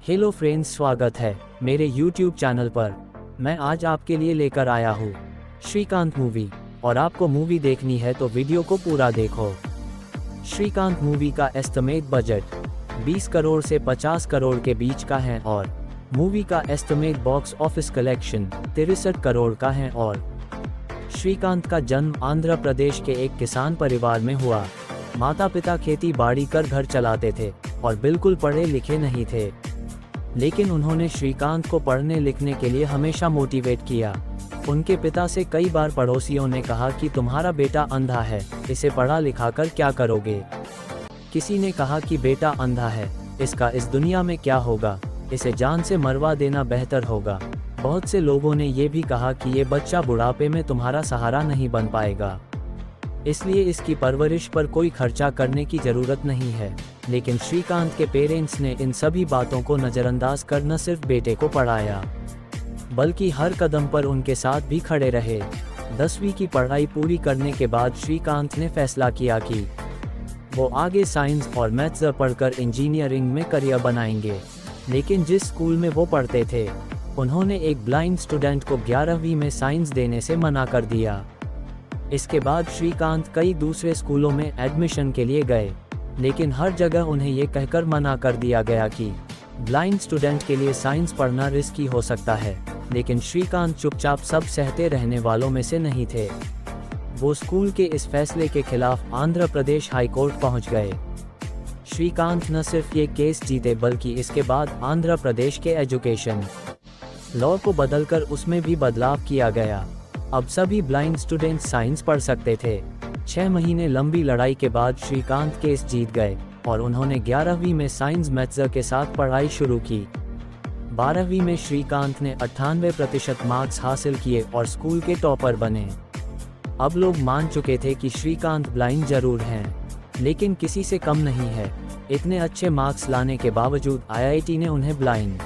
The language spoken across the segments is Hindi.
हेलो फ्रेंड्स, स्वागत है मेरे YouTube चैनल पर। मैं आज आपके लिए लेकर आया हूँ श्रीकांत मूवी, और आपको मूवी देखनी है तो वीडियो को पूरा देखो। श्रीकांत मूवी का एस्टिमेट बजट 20 करोड़ से 50 करोड़ के बीच का है और मूवी का estimate box office collection 63 crore का है। और श्रीकांत का जन्म आंध्र प्रदेश के एक किसान परिवार में हुआ। माता पिता खेती बाड़ी कर घर चलाते थे और बिल्कुल पढ़े लिखे नहीं थे, लेकिन उन्होंने श्रीकांत को पढ़ने लिखने के लिए हमेशा मोटिवेट किया। उनके पिता से कई बार पड़ोसियों ने कहा कि तुम्हारा बेटा अंधा है, इसे पढ़ा लिखा कर क्या करोगे। किसी ने कहा कि बेटा अंधा है, इसका इस दुनिया में क्या होगा, इसे जान से मरवा देना बेहतर होगा। बहुत से लोगों ने ये भी कहा कि ये बच्चा बुढ़ापे में तुम्हारा सहारा नहीं बन पाएगा, इसलिए इसकी परवरिश पर कोई खर्चा करने की ज़रूरत नहीं है। लेकिन श्रीकांत के पेरेंट्स ने इन सभी बातों को नज़रअंदाज कर न सिर्फ बेटे को पढ़ाया, बल्कि हर कदम पर उनके साथ भी खड़े रहे। 10वीं की पढ़ाई पूरी करने के बाद श्रीकांत ने फैसला किया कि वो आगे साइंस और मैथ्स पढ़कर इंजीनियरिंग में करियर बनाएंगे। लेकिन जिस स्कूल में वो पढ़ते थे, उन्होंने एक ब्लाइंड स्टूडेंट को 11वीं में साइंस देने से मना कर दिया। इसके बाद श्रीकांत कई दूसरे स्कूलों में एडमिशन के लिए गए, लेकिन हर जगह उन्हें ये कहकर मना कर दिया गया कि ब्लाइंड स्टूडेंट के लिए साइंस पढ़ना रिस्की हो सकता है। लेकिन श्रीकांत चुपचाप सब सहते रहने वालों में से नहीं थे। वो स्कूल के इस फैसले के खिलाफ आंध्र प्रदेश हाई कोर्ट पहुंच गए। श्रीकांत न सिर्फ ये केस जीते, बल्कि इसके बाद आंध्र प्रदेश के एजुकेशन लॉ को बदलकर उसमें भी बदलाव किया गया। अब सभी ब्लाइंड स्टूडेंट साइंस पढ़ सकते थे। 6 महीने लंबी लड़ाई के बाद श्रीकांत केस जीत गए और उन्होंने 11वीं में साइंस मैथ्स के साथ पढ़ाई शुरू की। 12वीं में श्रीकांत ने 98% मार्क्स हासिल किए और स्कूल के टॉपर बने। अब लोग मान चुके थे कि श्रीकांत ब्लाइंड जरूर हैं, लेकिन किसी से कम नहीं है। इतने अच्छे मार्क्स लाने के बावजूद IIT ने उन्हें ब्लाइंड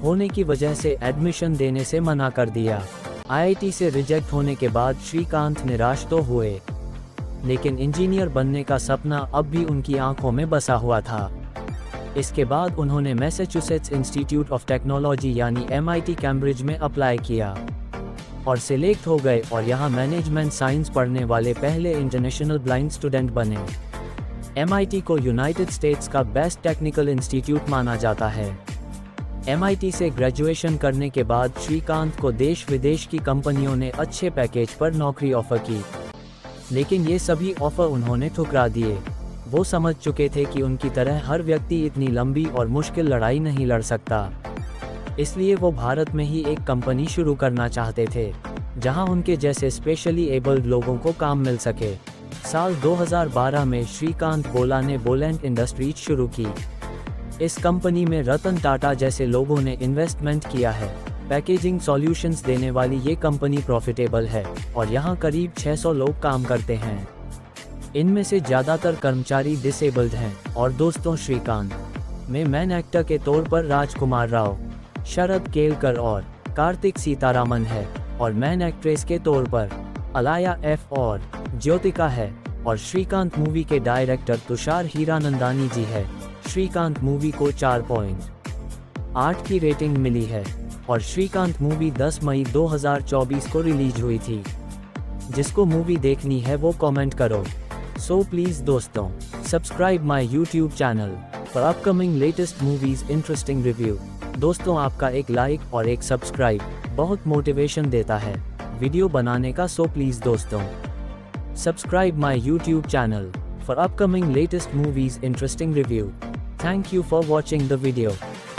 होने की वजह से एडमिशन देने से मना कर दिया। IIT से रिजेक्ट होने के बाद श्रीकांत निराश तो हुए, लेकिन इंजीनियर बनने का सपना अब भी उनकी आंखों में बसा हुआ था। इसके बाद उन्होंने मैसाचुसेट्स इंस्टीट्यूट ऑफ टेक्नोलॉजी यानी MIT कैम्ब्रिज में अप्लाई किया और सिलेक्ट हो गए, और यहाँ मैनेजमेंट साइंस पढ़ने वाले पहले इंटरनेशनल ब्लाइंड स्टूडेंट बने। MIT को यूनाइटेड स्टेट्स का बेस्ट टेक्निकल इंस्टीट्यूट माना जाता है। MIT से ग्रेजुएशन करने के बाद श्रीकांत को देश विदेश की कंपनियों ने अच्छे पैकेज पर नौकरी ऑफर की, लेकिन ये सभी ऑफर उन्होंने ठुकरा दिए। वो समझ चुके थे कि उनकी तरह हर व्यक्ति इतनी लंबी और मुश्किल लड़ाई नहीं लड़ सकता, इसलिए वो भारत में ही एक कंपनी शुरू करना चाहते थे, जहां उनके जैसे स्पेशली एबल्ड लोगों को काम मिल सके। साल 2012 में श्रीकांत बोला ने बोलेंट इंडस्ट्रीज शुरू की। इस कंपनी में रतन टाटा जैसे लोगों ने इन्वेस्टमेंट किया है। पैकेजिंग सॉल्यूशंस देने वाली ये कंपनी प्रॉफिटेबल है और यहाँ करीब 600 लोग काम करते हैं। इनमें से ज़्यादातर कर्मचारी डिसेबल्ड हैं। और दोस्तों, श्रीकांत में मेन एक्टर के तौर पर राजकुमार राव, शरद केलकर और कार्तिक सीतारामन है, और मेन एक्ट्रेस के तौर पर अलाया F और ज्योतिका है। और श्रीकांत मूवी के डायरेक्टर तुषार हीरानंदानी जी है। श्रीकांत मूवी को 4.8 की रेटिंग मिली है और श्रीकांत मूवी 10 मई 2024 को रिलीज हुई थी। जिसको मूवी देखनी है वो कमेंट करो। सो प्लीज दोस्तों, subscribe my YouTube channel for upcoming latest movies interesting review. दोस्तों, आपका एक लाइक और एक सब्सक्राइब बहुत मोटिवेशन देता है वीडियो बनाने का। सो प्लीज दोस्तों, subscribe my YouTube channel for upcoming latest movies interesting review. Thank you for watching the video.